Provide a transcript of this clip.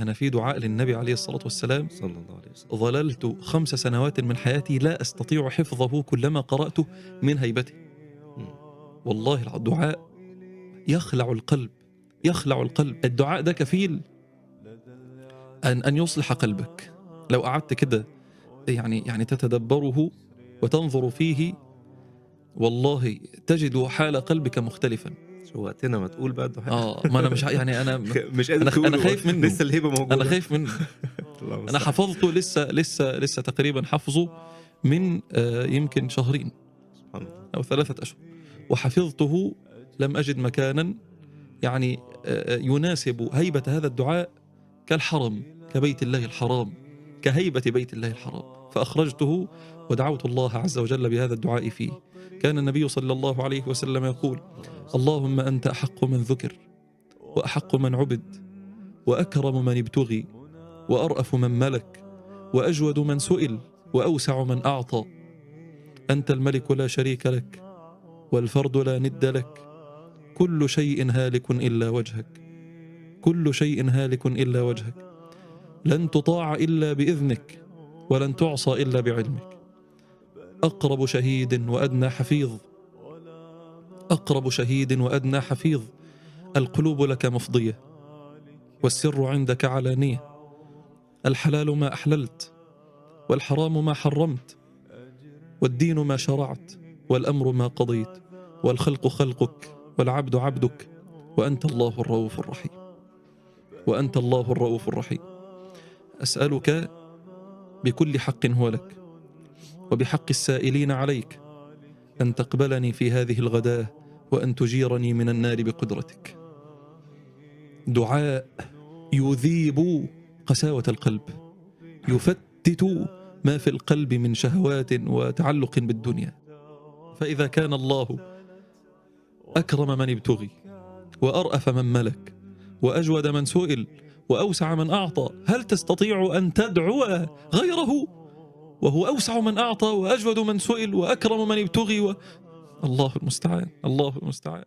أنا في دعاء للنبي عليه الصلاة والسلام صلى الله عليه وسلم. ظللت 5 سنوات من حياتي لا أستطيع حفظه كلما قرأته من هيبته. إمم. والله الدعاء يخلع القلب، يخلع القلب. الدعاء ده كفيل أن يصلح قلبك. لو قعدت كده يعني تتدبره وتنظر فيه، والله تجد حال قلبك مختلفا. شوقتنا، ما تقول بقى الدعاء. ما أنا مش يعني أنا مش قادر أنا تقوله، خايف منه، لسه الهيبة أنا موجودة. خايف منه. الله أنا المستعان. حفظته لسه تقريبًا حافظه من يمكن شهرين سبحان الله. أو 3 أشهر، وحفظته لم أجد مكانًا يعني يناسب هيبة هذا الدعاء كالحرم، كبيت الله الحرام، كهيبة بيت الله الحرام، فأخرجته ودعوت الله عز وجل بهذا الدعاء فيه. كان النبي صلى الله عليه وسلم يقول: اللهم أنت أحق من ذكر، وأحق من عبد، وأكرم من ابتغي، وأرأف من ملك، وأجود من سئل، وأوسع من أعطى. أنت الملك لا شريك لك، والفرد لا ند لك، كل شيء هالك إلا وجهك، كل شيء هالك إلا وجهك، لن تطاع إلا بإذنك، ولن تعصى إلا بعلمك. أقرب شهيد وأدنى حفيظ، أقرب شهيد وأدنى حفيظ. القلوب لك مفضية، والسر عندك علانية. الحلال ما أحللت، والحرام ما حرمت، والدين ما شرعت، والأمر ما قضيت، والخلق خلقك، والعبد عبدك، وأنت الله الرؤوف الرحيم، وأنت الله الرؤوف الرحيم. أسألك بكل حق هو لك، وبحق السائلين عليك، أن تقبلني في هذه الغداة، وأن تجيرني من النار بقدرتك. دعاء يذيب قساوة القلب، يفتت ما في القلب من شهوات وتعلق بالدنيا. فإذا كان الله أكرم من ابتغي، وأرأف من ملك، وأجود من سئل، وأوسع من أعطى، هل تستطيع أن تدعو غيره وهو أوسع من أعطى، وأجود من سئل، وأكرم من ابتغي الله المستعان، الله المستعان.